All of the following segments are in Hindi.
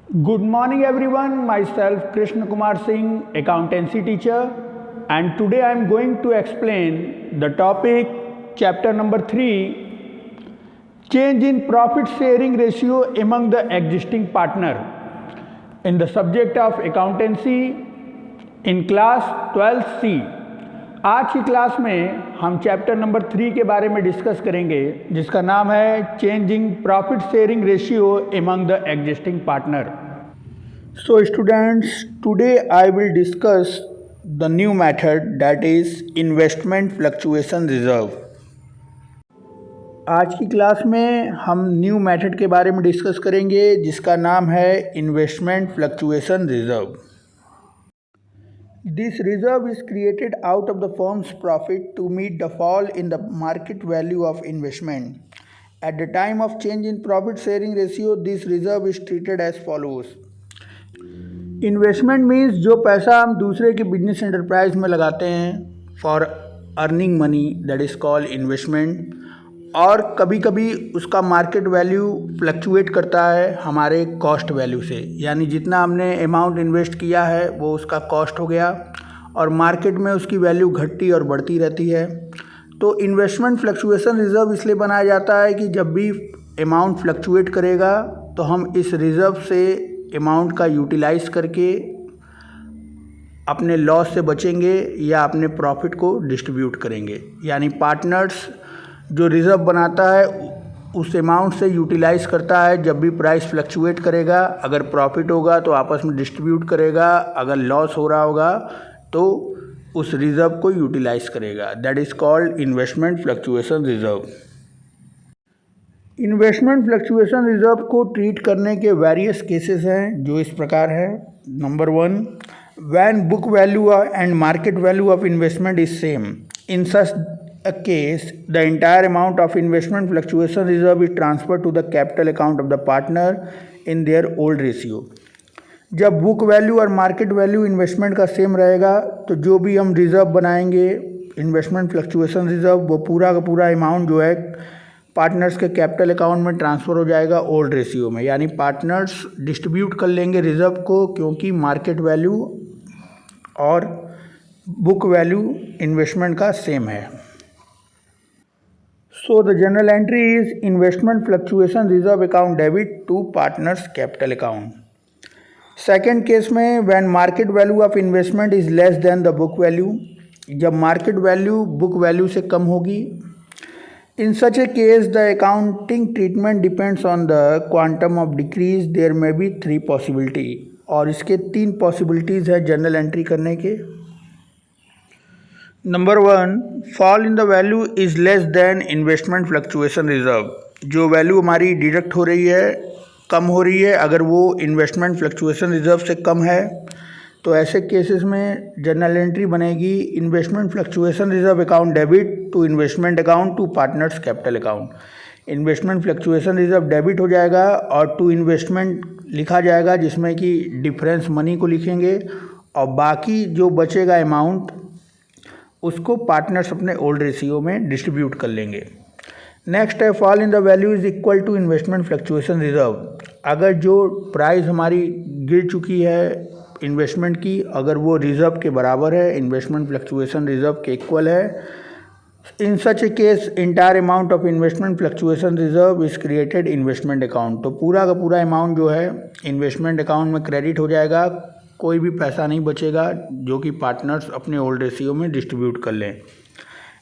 Good morning everyone, myself Krishna Kumar Singh, accountancy teacher, and today I am going to explain the topic chapter number 3, change in profit sharing ratio among the existing partner in the subject of accountancy in class 12th C। आज की क्लास में हम चैप्टर नंबर 3 के बारे में डिस्कस करेंगे जिसका नाम है changing profit sharing ratio among the existing partner. So students, today I will discuss the new method that is investment fluctuation reserve. आज की क्लास में हम न्यू मेथड के बारे में डिस्कस करेंगे जिसका नाम है investment fluctuation reserve. This reserve is created out of the firm's profit to meet the fall in the market value of investment. At the time of change in profit sharing ratio, this reserve is treated as follows. Investment means जो पैसा हम दूसरे के बिजनेस एंटरप्राइज में लगाते हैं for earning money, that is called investment, और कभी कभी उसका मार्केट वैल्यू फ्लक्चुएट करता है हमारे कॉस्ट वैल्यू से, यानी जितना हमने अमाउंट इन्वेस्ट किया है वो उसका कॉस्ट हो गया और मार्केट में उसकी वैल्यू घटती और बढ़ती रहती है। तो इन्वेस्टमेंट फ्लक्चुएशन रिजर्व इसलिए बनाया जाता है कि जब भी अमाउंट फ्लक्चुएट करेगा तो हम इस रिज़र्व से अमाउंट का यूटिलाइज करके अपने लॉस से बचेंगे या अपने प्रॉफिट को डिस्ट्रीब्यूट करेंगे। यानी पार्टनर्स जो रिज़र्व बनाता है उस अमाउंट से यूटिलाइज़ करता है, जब भी प्राइस फ्लक्चुएट करेगा अगर प्रॉफिट होगा तो आपस में डिस्ट्रीब्यूट करेगा, अगर लॉस हो रहा होगा तो उस रिज़र्व को यूटिलाइज़ करेगा। That is called investment fluctuation reserve. Investment fluctuation reserve को ट्रीट करने के वेरियस केसेस हैं जो इस प्रकार है। Number 1, when book value and market value of investment is same, in such a case the entire amount of investment fluctuation reserve is transferred to the capital account of the partner in their old ratio। जब बुक वैल्यू और मार्केट वैल्यू इन्वेस्टमेंट का सेम रहेगा तो जो भी हम रिज़र्व बनाएंगे इन्वेस्टमेंट फ्लक्चुएशन रिज़र्व, वो पूरा का पूरा अमाउंट जो है पार्टनर्स के कैपिटल अकाउंट में ट्रांसफ़र हो जाएगा ओल्ड रेशियो में। यानी पार्टनर्स डिस्ट्रीब्यूट कर लेंगे रिज़र्व को, क्योंकि मार्केट वैल्यू और बुक वैल्यू इन्वेस्टमेंट का सेम है। So the journal entry is investment fluctuation reserve account debit to partners capital account। Second case में when market value of investment is less than the book value, जब मार्केट वैल्यू बुक वैल्यू से कम होगी। In such a case the accounting treatment depends on the quantum of decrease। There may be 3 possibility, और इसके 3 पॉसिबिलिटीज़ है जर्नल एंट्री करने के। Number 1, fall in the value is less than investment fluctuation reserve. जो वैल्यू हमारी डिडक्ट हो रही है, कम हो रही है, अगर वो इन्वेस्टमेंट फ्लक्चुएशन रिज़र्व से कम है तो ऐसे केसेस में जर्नल एंट्री बनेगी investment fluctuation reserve account debit to investment account to partners capital account. Investment fluctuation reserve debit हो जाएगा और टू इन्वेस्टमेंट लिखा जाएगा जिसमें कि डिफरेंस मनी को लिखेंगे और बाकी जो बचेगा अमाउंट उसको पार्टनर्स अपने ओल्ड रेशियो में डिस्ट्रीब्यूट कर लेंगे। नेक्स्ट है fall in the value is equal to investment fluctuation reserve. अगर जो प्राइस हमारी गिर चुकी है इन्वेस्टमेंट की, अगर वो रिज़र्व के बराबर है, इन्वेस्टमेंट फ्लक्चुएशन रिज़र्व के इक्वल है, in such a case entire amount of investment fluctuation reserve is created investment account. तो पूरा का पूरा अमाउंट जो है इन्वेस्टमेंट अकाउंट में क्रेडिट हो जाएगा, कोई भी पैसा नहीं बचेगा जो कि पार्टनर्स अपने ओल्ड रेशियो में डिस्ट्रीब्यूट कर लें।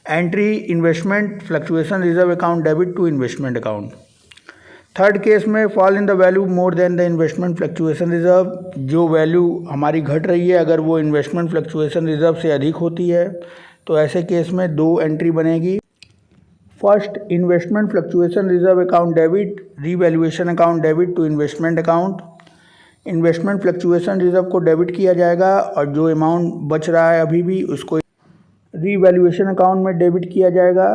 Entry investment fluctuation reserve account debit to investment account. Third case में fall in the value more than the investment fluctuation reserve. जो वैल्यू हमारी घट रही है अगर वो इन्वेस्टमेंट फ्लक्चुएशन रिजर्व से अधिक होती है तो ऐसे केस में 2 एंट्री बनेगी। First, investment fluctuation reserve account debit revaluation account debit to investment account. Investment fluctuation reserve को डेबिट किया जाएगा और जो अमाउंट बच रहा है अभी भी उसको रीवैल्यूएशन अकाउंट में डेबिट किया जाएगा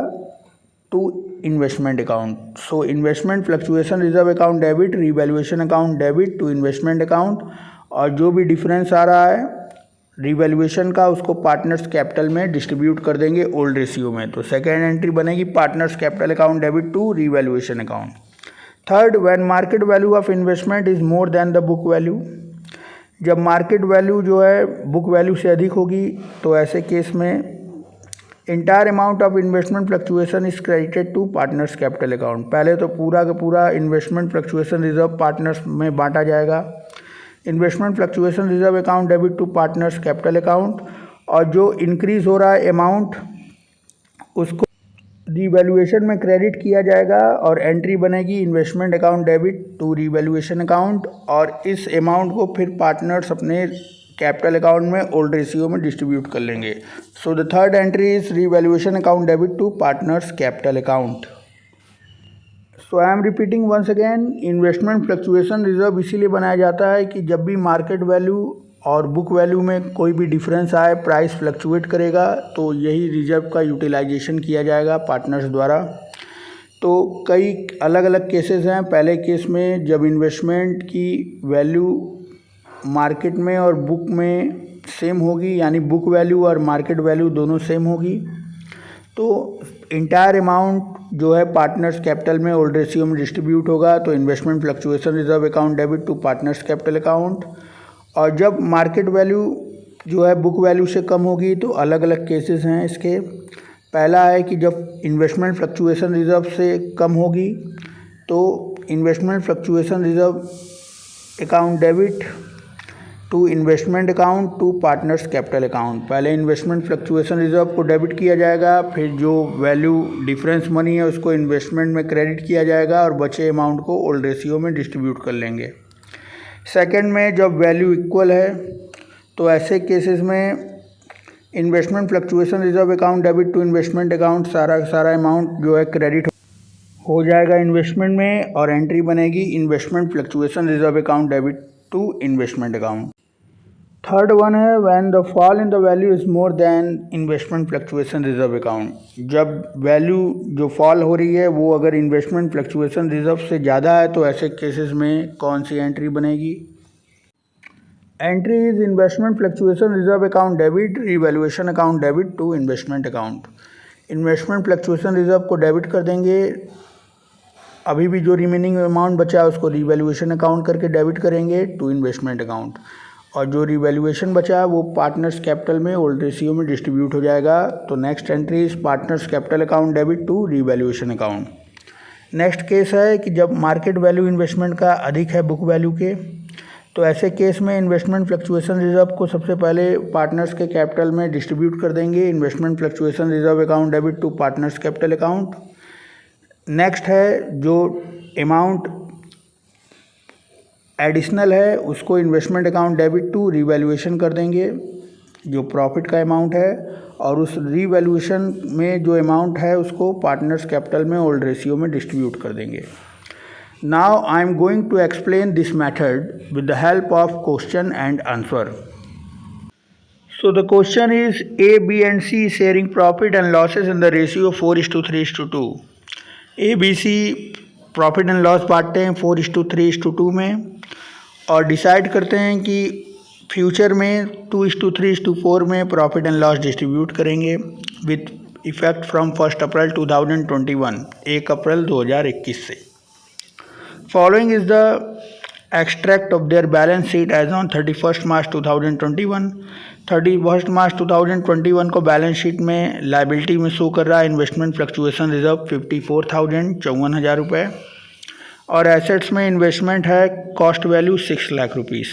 to investment account. So investment fluctuation reserve account debit, revaluation account debit to investment account, और जो भी डिफरेंस आ रहा है रीवैल्यूएशन का उसको पार्टनर्स कैपिटल में डिस्ट्रीब्यूट कर देंगे ओल्ड रेशियो में। तो सेकेंड एंट्री बनेगी partners capital account debit to revaluation account. Third, when market value of investment is more than the book value, जब मार्केट वैल्यू जो है बुक वैल्यू से अधिक होगी तो ऐसे केस में entire amount of investment fluctuation is credited to partners capital account. पहले तो पूरा का पूरा इन्वेस्टमेंट फ्लक्चुएशन रिजर्व पार्टनर्स में बांटा जाएगा। Investment fluctuation reserve account debit to partners capital account, और जो इंक्रीज हो रहा है अमाउंट उसको रीवैल्यूएशन में क्रेडिट किया जाएगा और एंट्री बनेगी investment account debit to revaluation account, और इस अमाउंट को फिर पार्टनर्स अपने कैपिटल अकाउंट में ओल्ड रेशियो में डिस्ट्रीब्यूट कर लेंगे। So the third entry is revaluation account debit to partners capital account. So I am repeating once again, investment fluctuation reserve इसीलिए बनाया जाता है कि जब भी मार्केट वैल्यू और बुक वैल्यू में कोई भी डिफरेंस आए, प्राइस फ्लक्चुएट करेगा, तो यही रिजर्व का यूटिलाइजेशन किया जाएगा पार्टनर्स द्वारा। तो कई अलग अलग केसेस हैं। पहले केस में जब इन्वेस्टमेंट की वैल्यू मार्केट में और बुक में सेम होगी, यानी बुक वैल्यू और मार्केट वैल्यू दोनों सेम होगी, तो इंटायर अमाउंट जो है पार्टनर्स कैपिटल में ओल्ड रेशियो में डिस्ट्रीब्यूट होगा। तो investment fluctuation reserve account debit to partners capital account. और जब मार्केट वैल्यू जो है बुक वैल्यू से कम होगी तो अलग अलग केसेस हैं इसके। पहला है कि जब इन्वेस्टमेंट फ्लक्चुएशन रिजर्व से कम होगी तो investment fluctuation reserve account debit to investment account to partners capital account. पहले इन्वेस्टमेंट फ्लक्चुएशन रिजर्व को डेबिट किया जाएगा, फिर जो वैल्यू डिफरेंस मनी है उसको इन्वेस्टमेंट में क्रेडिट किया जाएगा और बचे अमाउंट को ओल्ड रेशियो में डिस्ट्रीब्यूट कर लेंगे। सेकंड में जब वैल्यू इक्वल है तो ऐसे केसेस में investment fluctuation reserve account debit to investment account सारा अमाउंट जो है क्रेडिट हो जाएगा इन्वेस्टमेंट में, और एंट्री बनेगी investment fluctuation reserve account debit to investment account. Third one है when the fall in the value is more than investment fluctuation reserve account. जब वैल्यू जो फॉल हो रही है वो अगर इन्वेस्टमेंट फ्लक्चुएशन रिजर्व से ज़्यादा है तो ऐसे केसेस में कौन सी एंट्री बनेगी? Entry is investment fluctuation reserve account debit revaluation account debit to investment account. Investment fluctuation reserve को डेबिट कर देंगे, अभी भी जो रिमेनिंग अमाउंट बचा है उसको रीवैल्यूएशन अकाउंट करके डेबिट करेंगे टू इन्वेस्टमेंट अकाउंट, और जो रिवैल्यूएशन बचा है वो पार्टनर्स कैपिटल में ओल्ड रेशियो में डिस्ट्रीब्यूट हो जाएगा। तो next entry is partners capital account debit to revaluation account. Next case है कि जब मार्केट वैल्यू इन्वेस्टमेंट का अधिक है बुक वैल्यू के, तो ऐसे केस में इन्वेस्टमेंट फ्लक्चुएशन रिजर्व को सबसे पहले पार्टनर्स के कैपिटल में डिस्ट्रीब्यूट कर देंगे, investment fluctuation reserve account debit to partners capital account. Next है जो अमाउंट एडिशनल है उसको investment account debit to revaluation कर देंगे, जो प्रॉफिट का अमाउंट है, और उस रीवैल्यूएशन में जो अमाउंट है उसको पार्टनर्स कैपिटल में ओल्ड रेशियो में डिस्ट्रीब्यूट कर देंगे। Now I am going to explain this method with the help of question and answer. So the question is A, B and C sharing profit and losses in the ratio 4:3:2। A, B, C profit and loss बांटते हैं 4:3:2 में, और डिसाइड करते हैं कि फ्यूचर में 2:3:4 में प्रॉफिट एंड लॉस डिस्ट्रीब्यूट करेंगे विथ इफेक्ट फ्रॉम 1 अप्रैल 2021, 1 अप्रैल 2021 से। Following is the extract of their balance sheet as on 31 मार्च 2021। 31 मार्च 2021 को बैलेंस शीट में लाइबिलिटी में शो कर रहा है इन्वेस्टमेंट फ्लक्चुएशन रिजर्व 54,000 रुपये, और एसेट्स में इन्वेस्टमेंट है cost value 6 lakh rupees.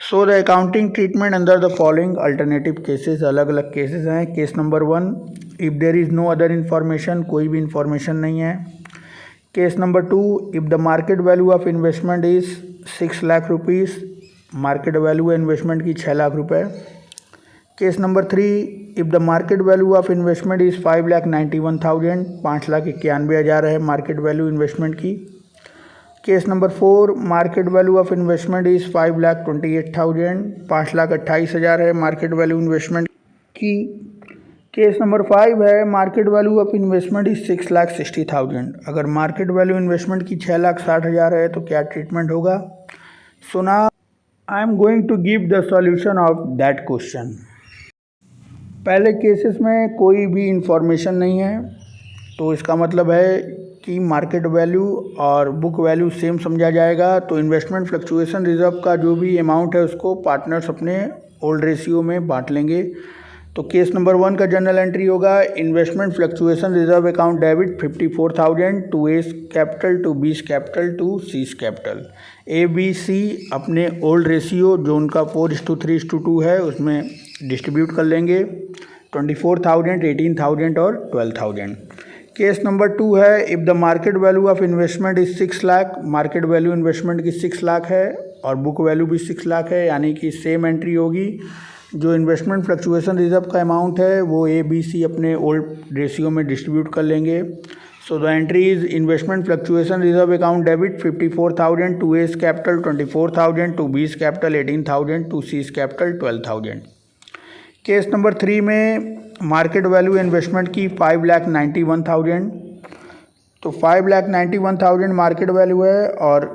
So the accounting treatment under the following alternative cases, अलग अलग केसेस हैं। Case number 1, if there is no other information, कोई भी इन्फॉर्मेशन नहीं है। Case number 2, if the market value of investment is 6 lakh rupees, market value है इन्वेस्टमेंट की 6 लाख रुपये। Case number 3, if the market value of investment is 5,91,000, 5,91,000 है मार्केट वैल्यू इन्वेस्टमेंट की। Case number 4, market value of investment is 5,28,000, 5,28,000 है मार्केट वैल्यू इन्वेस्टमेंट की। केस नंबर 5 है market value of investment is 6,60,000। अगर मार्केट वैल्यू इन्वेस्टमेंट की 6,60,000 है तो क्या ट्रीटमेंट होगा? So now I am going to give the solution of that question. पहले केसेस में कोई भी इंफॉर्मेशन नहीं है तो इसका मतलब है कि मार्केट वैल्यू और बुक वैल्यू सेम समझा जाएगा। तो इन्वेस्टमेंट फ्लक्चुएशन रिजर्व का जो भी अमाउंट है उसको पार्टनर्स अपने ओल्ड रेशियो में बांट लेंगे। तो केस नंबर 1 का जर्नल एंट्री होगा investment fluctuation reserve account debit 54,000 to A's capital to B's capital to C's capital. A B C अपने ओल्ड रेशियो जो उनका 4:3:2 है उसमें डिस्ट्रीब्यूट कर लेंगे 24,000, 18,000 और 12,000। केस नंबर 2 है if the market value of investment is 6 lakh, market value investment की 6 लाख है और बुक वैल्यू भी 6 लाख है, यानी कि सेम एंट्री होगी। जो इन्वेस्टमेंट फ्लक्चुएशन रिजर्व का अमाउंट है वो ए बी सी अपने ओल्ड रेशियो में डिस्ट्रीब्यूट कर लेंगे। So the entry is investment fluctuation reserve account debit 54,000 to A's capital 24,000 to B's capital 18,000 to C's capital 12,000। केस नंबर 3 में मार्केट वैल्यू इन्वेस्टमेंट की 5,91,000, तो 5,91,000 मार्केट वैल्यू है और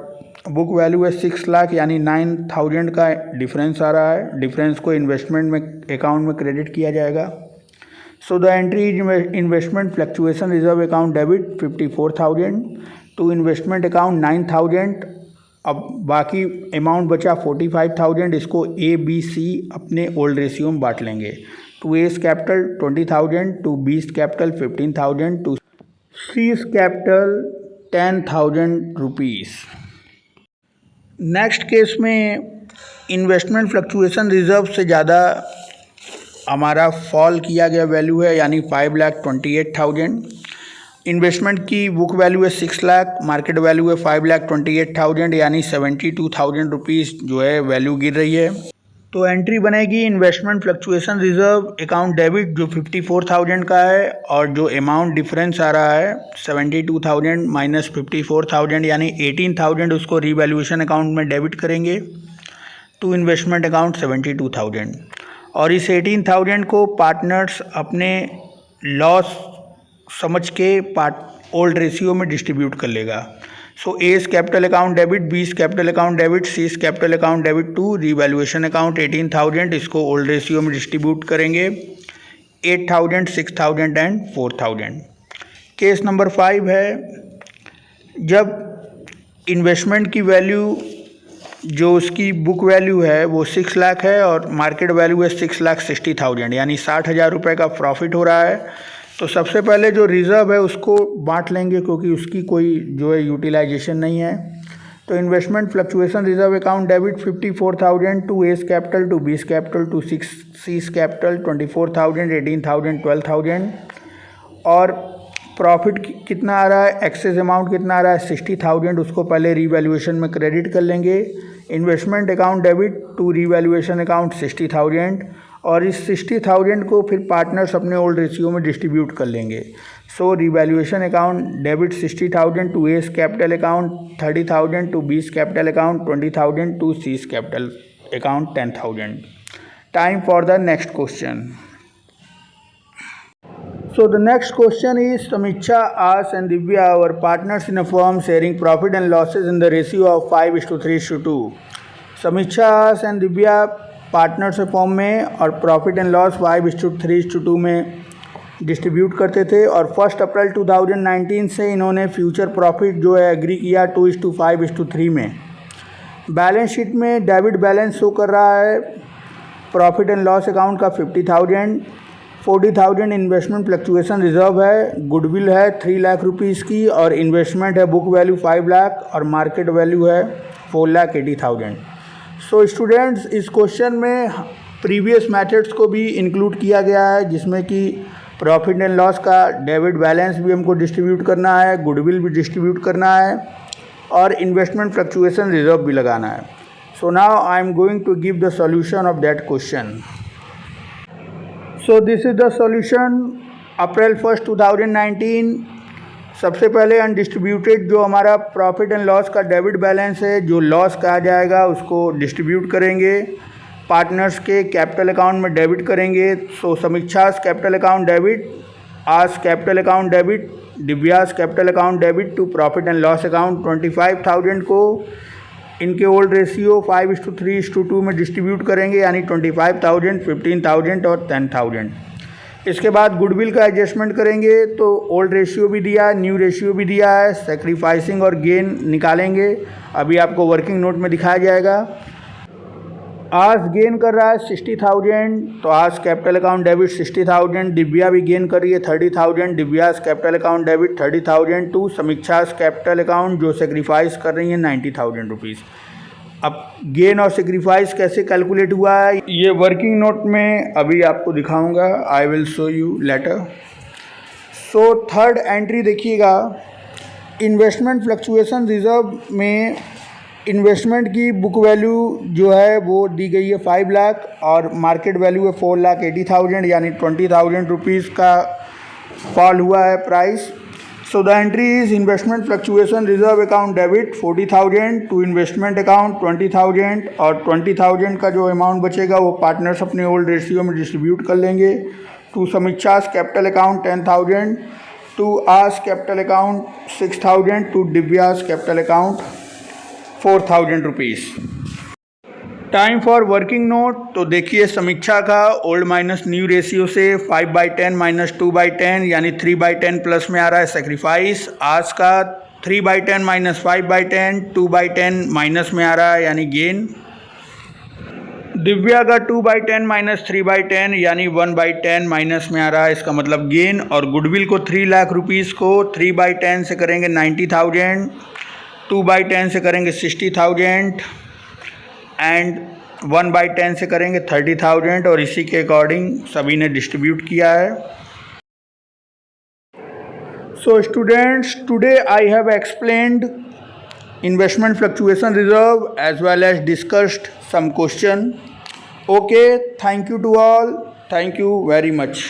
बुक वैल्यू है 6 लाख, यानी 9,000 का डिफरेंस आ रहा है। डिफरेंस को इन्वेस्टमेंट में अकाउंट में क्रेडिट किया जाएगा। So the entry is investment fluctuation reserve account debit 54,000 to investment account 9,000। अब बाकी अमाउंट बचा 45,000, इसको ए बी सी अपने ओल्ड रेशियो में बांट लेंगे। To A's capital 20,000 to B's capital 15,000 to C's capital 10,000 rupees. Next case में इन्वेस्टमेंट फ्लक्चुएशन रिजर्व से ज़्यादा हमारा फॉल किया गया वैल्यू है, यानी 5,28,000। इन्वेस्टमेंट की बुक वैल्यू है 6 लाख, मार्केट वैल्यू है 5,28,000, यानी 72,000 रुपीज़ जो है वैल्यू गिर रही है। तो एंट्री बनेगी investment fluctuation reserve account debit जो 54,000 का है और जो अमाउंट डिफरेंस आ रहा है 72,000 माइनस 54,000 यानी 18,000, उसको रीवैल्यूएशन अकाउंट में डेबिट करेंगे टू इन्वेस्टमेंट अकाउंट 72,000 और इस 18,000 को पार्टनर्स अपने लॉस समझ के ओल्ड रेशियो में डिस्ट्रीब्यूट कर लेगा। So A's capital account debit, B's capital account debit, C's capital account debit to revaluation account 18,000, इसको ओल्ड रेशियो में डिस्ट्रीब्यूट करेंगे 8,000, 6,000 एंड 4,000। केस नंबर 5 है जब इन्वेस्टमेंट की वैल्यू जो उसकी बुक वैल्यू है वो 6 लाख है और मार्केट वैल्यू है 6,60,000, यानी 60,000 रुपये का प्रॉफिट हो रहा है। तो सबसे पहले जो रिज़र्व है उसको बांट लेंगे क्योंकि उसकी कोई जो है यूटिलाइजेशन नहीं है। तो investment fluctuation reserve account debit 54,000 to A's capital to B's capital to C's capital 24,000, 18,000, 12,000 और प्रॉफिट कितना आ रहा है, एक्सेस अमाउंट कितना आ रहा है 60,000, उसको पहले रीवैल्यूएशन में क्रेडिट कर लेंगे। Investment account debit to revaluation account 60,000 और इस 60,000 को फिर पार्टनर्स अपने ओल्ड रेशियो में डिस्ट्रीब्यूट कर लेंगे। So revaluation account debit 60,000 to A's capital account 30,000 to B's capital account 20,000 to C's capital account 10,000। Time for the next question. So the next question is Samiksha, us and Divya our partners in a firm sharing profit and losses in the ratio of 5:3:2। समीक्षा, us and Divya partners form में और प्रॉफिट एंड लॉस 5:3:2 में डिस्ट्रीब्यूट करते थे और 1 अप्रैल 2019 से इन्होंने फ्यूचर प्रॉफिट जो है एग्री किया 2:5:3 में। बैलेंस शीट में डेबिट बैलेंस शो कर रहा है प्रॉफिट एंड लॉस अकाउंट का 50,000, 40,000 इन्वेस्टमेंट फ्लक्चुएशन रिजर्व है, गुडविल है 3 लाख रुपीज़ की और इन्वेस्टमेंट है बुक वैल्यू 5 लाख और मार्केट वैल्यू है 4,80,000। सो स्टूडेंट्स इस क्वेश्चन में प्रीवियस मेथड्स को भी इंक्लूड किया गया है जिसमें कि प्रॉफिट एंड लॉस का डेबिट बैलेंस भी हमको डिस्ट्रीब्यूट करना है, गुडविल भी डिस्ट्रीब्यूट करना है और इन्वेस्टमेंट फ्लक्चुएशन रिजर्व भी लगाना है। So now I am going to give the solution of that question. So this is the solution. April 1, 2019 सबसे पहले अनडिस्ट्रीब्यूटेड जो हमारा प्रॉफिट एंड लॉस का डेबिट बैलेंस है, जो लॉस कहा जाएगा उसको डिस्ट्रीब्यूट करेंगे, पार्टनर्स के कैपिटल अकाउंट में डेबिट करेंगे। So Samiksha's capital account debit, Aas capital account debit, Divya's capital account debit to profit and loss account 25,000 को इनके ओल्ड रेशियो 5:3:2 में डिस्ट्रीब्यूट करेंगे, यानी 25,000, 15,000 और 10,000। इसके बाद गुडविल का एडजस्टमेंट करेंगे तो ओल्ड रेशियो भी दिया है, न्यू रेशियो भी दिया है, सेक्रीफाइसिंग और गेन निकालेंगे, अभी आपको वर्किंग नोट में दिखाया जाएगा। आज गेन कर रहा है 60,000, तो आज कैपिटल अकाउंट डेबिट 60,000। दिव्या भी गेन कर रही है 30,000, Divya's capital account debit 30,000 to Samiksha's capital account जो सेक्रीफाइस कर रही है 90,000 रुपीज़। अब गेन और सेक्रीफाइस कैसे कैलकुलेट हुआ है ये वर्किंग नोट में अभी आपको दिखाऊंगा, I will show you later. So third entry देखिएगा, इन्वेस्टमेंट फ्लक्चुएशन रिजर्व में इन्वेस्टमेंट की बुक वैल्यू जो है वो दी गई है 5 लाख और मार्केट वैल्यू है 4,80,000, यानी 20,000 रुपीज़ का फॉल हुआ है price. So the entry is investment fluctuation reserve account debit 40,000 to investment account 20,000 और 20,000 का जो अमाउंट बचेगा वो पार्टनर्स अपने ओल्ड रेशियो में डिस्ट्रीब्यूट कर लेंगे। To Samiksha's capital account 10,000, to Aas capital account 6,000, to Divya's capital account 4,000 rupees. Time for working note, तो देखिए समीक्षा का ओल्ड माइनस न्यू रेशियो से 5/10 माइनस 2/10 यानी 3/10 प्लस में आ रहा है सेक्रीफाइस। आज का 3/10 माइनस 5/10 2/10 माइनस में आ रहा है यानी गेन। दिव्या का 2/10 माइनस 3/10 यानी 1/10 माइनस में आ रहा है, इसका मतलब गेन। और गुडविल को 3 लाख रुपीज़ को 3/10 से करेंगे 90,000, 2/10 से करेंगे 60,000 एंड 1/10 से करेंगे 30,000 और इसी के अकॉर्डिंग सभी ने डिस्ट्रीब्यूट किया है। So students, today I have explained investment fluctuation reserve as well as discussed some question. Okay, thank you to all, thank you very much.